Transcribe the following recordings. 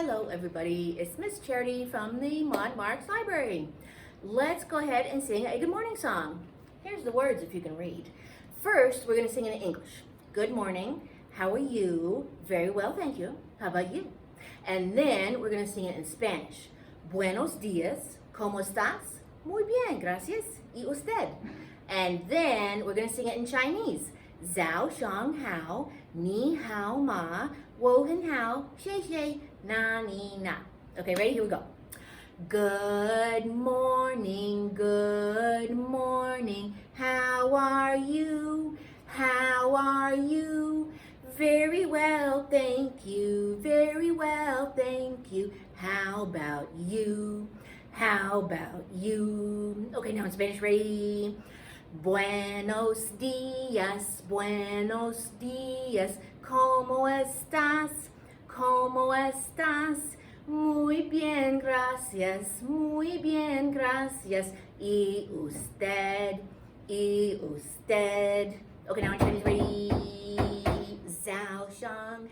Hello everybody, it's Miss Charity from the Marks Library. Let's go ahead and sing a good morning song. Here's the words if you can read. First, we're going to sing in English. Good morning, how are you? Very well, thank you. How about you? And then we're going to sing it in Spanish. Buenos días, ¿cómo estás? Muy bien, gracias. ¿Y usted? And then we're going to sing it in Chinese. Zhao Shang Hao, Ni Hao Ma, Wo Hen Hao, Xie Xie, Na Ni Na. Okay, ready? Here we go. Good morning, how are you? How are you? Very well, thank you, very well, thank you. How about you? How about you? Okay, now in Spanish, ready? Buenos días, ¿cómo estás? ¿Cómo estás? Muy bien, gracias, muy bien, gracias. ¿Y usted? ¿Y usted? Okay, now in Chinese, ready? Zhao Shang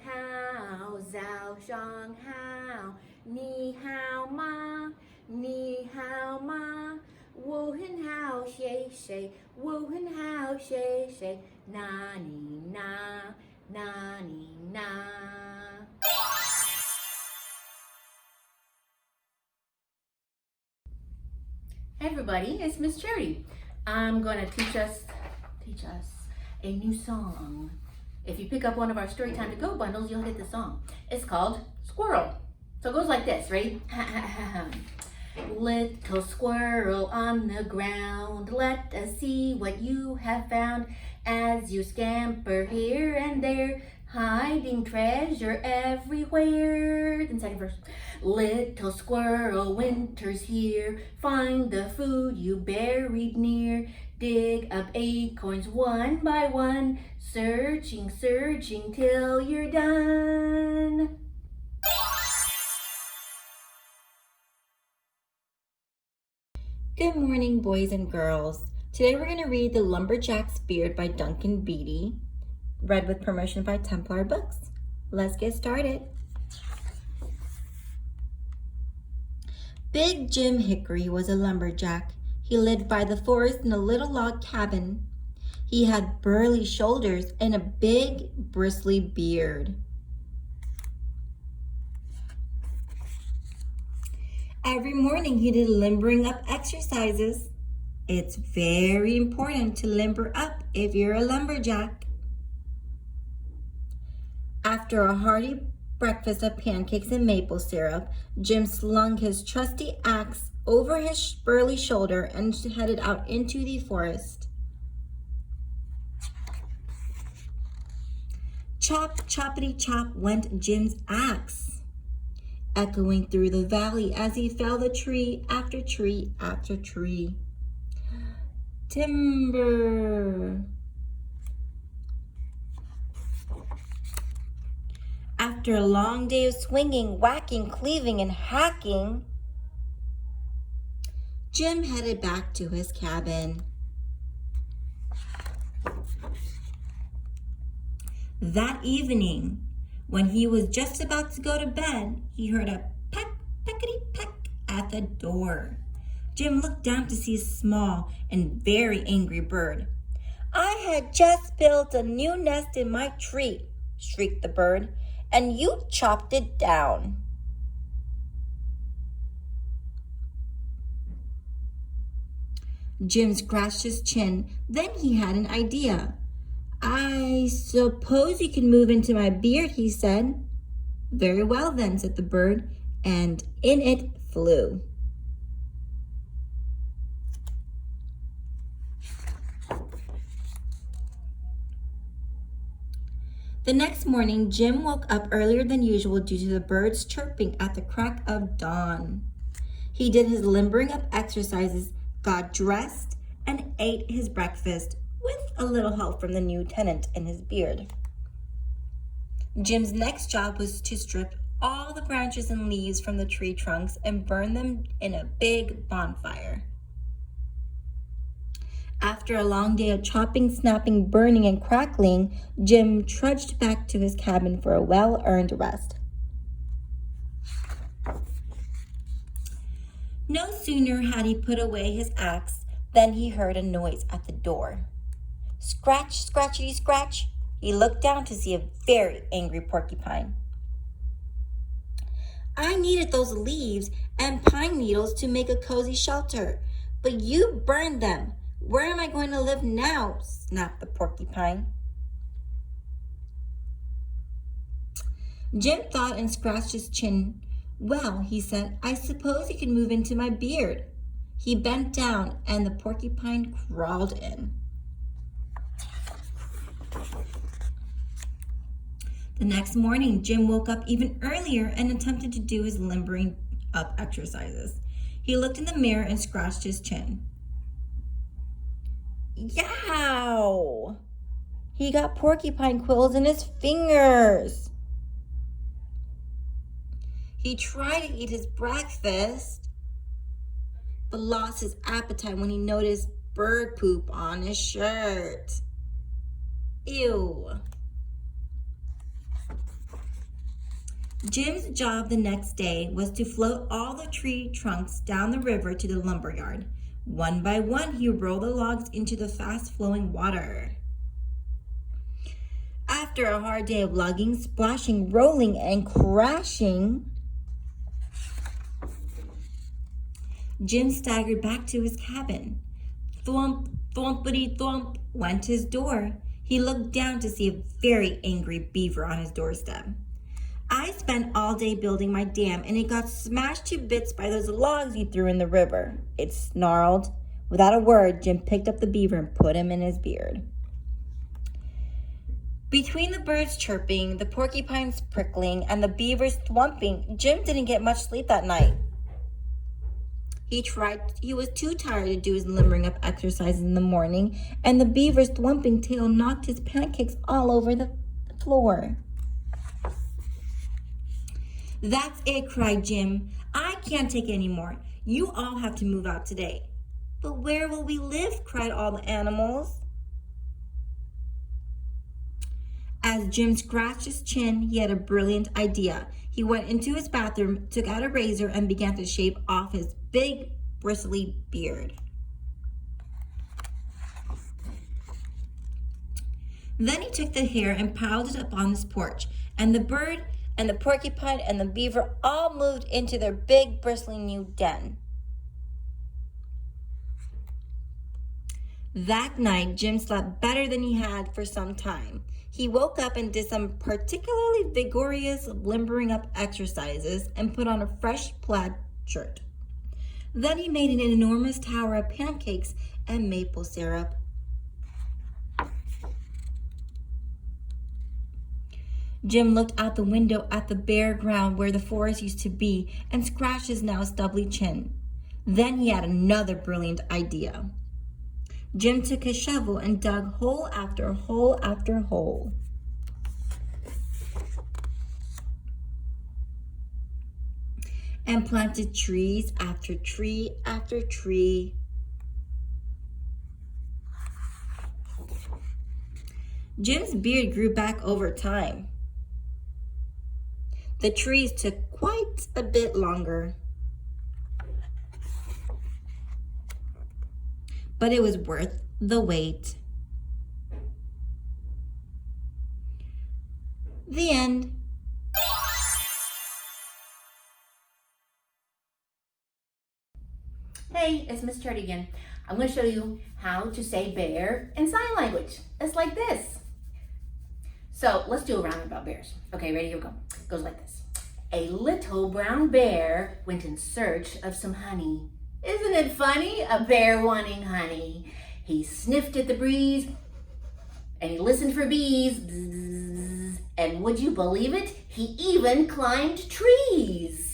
Hao, Ni Hao Ma, Ni Hao Ma. Wo Hen Hao Xie Xie, Wo Hen Hao Xie Xie, Na Ni Na, Na Ni Na. Hey everybody, it's Miss Charity. I'm gonna teach us a new song. If you pick up one of our Storytime to Go bundles, you'll get the song. It's called Squirrel. So it goes like this, ready? Little squirrel on the ground, let us see what you have found. As you scamper here and there, hiding treasure everywhere. Then second verse. Little squirrel, winter's here, find the food you buried near. Dig up acorns one by one, searching, searching till you're done. Good morning, boys and girls. Today we're going to read The Lumberjack's Beard by Duncan Beedie, read with permission by Templar Books. Let's get started. Big Jim Hickory was a lumberjack. He lived by the forest in a little log cabin. He had burly shoulders and a big, bristly beard. Every morning he did limbering up exercises. It's very important to limber up if you're a lumberjack. After a hearty breakfast of pancakes and maple syrup, Jim slung his trusty axe over his burly shoulder and headed out into the forest. Chop, choppity chop went Jim's axe, echoing through the valley as he felled tree after tree after tree. Timber. After a long day of swinging, whacking, cleaving, and hacking, Jim headed back to his cabin. That evening, when he was just about to go to bed, he heard a peck, peckety-peck at the door. Jim looked down to see a small and very angry bird. "I had just built a new nest in my tree," shrieked the bird, "and you chopped it down." Jim scratched his chin. Then he had an idea. "I suppose you can move into my beard," he said. "Very well then," said the bird, and in it flew. The next morning, Jim woke up earlier than usual due to the birds chirping at the crack of dawn. He did his limbering up exercises, got dressed, and ate his breakfast with a little help from the new tenant in his beard. Jim's next job was to strip all the branches and leaves from the tree trunks and burn them in a big bonfire. After a long day of chopping, snapping, burning, and crackling, Jim trudged back to his cabin for a well-earned rest. No sooner had he put away his axe than he heard a noise at the door. Scratch, scratchity, scratch. He looked down to see a very angry porcupine. I needed those leaves and pine needles to make a cozy shelter, but you burned them. Where am I going to live now? Snapped the porcupine. Jim thought and scratched his chin. Well, he said, I suppose you can move into my beard. He bent down and the porcupine crawled in. The next morning, Jim woke up even earlier and attempted to do his limbering up exercises. He looked in the mirror and scratched his chin. Yow! He got porcupine quills in his fingers. He tried to eat his breakfast, but lost his appetite when he noticed bird poop on his shirt. Ew. Jim's job the next day was to float all the tree trunks down the river to the lumberyard. One by one, he rolled the logs into the fast-flowing water. After a hard day of logging, splashing, rolling, and crashing, Jim staggered back to his cabin. Thwomp, thwompity thwomp went his door. He looked down to see a very angry beaver on his doorstep. I spent all day building my dam and it got smashed to bits by those logs you threw in the river, it snarled. Without a word, Jim picked up the beaver and put him in his beard. Between the birds chirping, the porcupines prickling, and the beavers thwomping, Jim didn't get much sleep that night. He was too tired to do his limbering up exercises in the morning, and the beaver's thwomping tail knocked his pancakes all over the floor. That's it, cried Jim. I can't take it anymore. You all have to move out today. But where will we live? Cried all the animals. As Jim scratched his chin, he had a brilliant idea. He went into his bathroom, took out a razor, and began to shave off his big, bristly beard. Then he took the hair and piled it up on his porch, and the bird and the porcupine and the beaver all moved into their big, bristly new den. That night, Jim slept better than he had for some time. He woke up and did some particularly vigorous limbering up exercises and put on a fresh plaid shirt. Then he made an enormous tower of pancakes and maple syrup. Jim looked out the window at the bare ground where the forest used to be and scratched his now stubbly chin. Then he had another brilliant idea. Jim took his shovel and dug hole after hole after hole. And planted trees after tree after tree. Jim's beard grew back over time. The trees took quite a bit longer. But it was worth the wait. The end. Hey, it's Miss Charity again. I'm going to show you how to say bear in sign language. It's like this. So let's do a round about bears. Okay, ready? Here we go. It goes like this. A little brown bear went in search of some honey. Isn't it funny? A bear wanting honey. He sniffed at the breeze and he listened for bees. Bzzz. And would you believe it? He even climbed trees.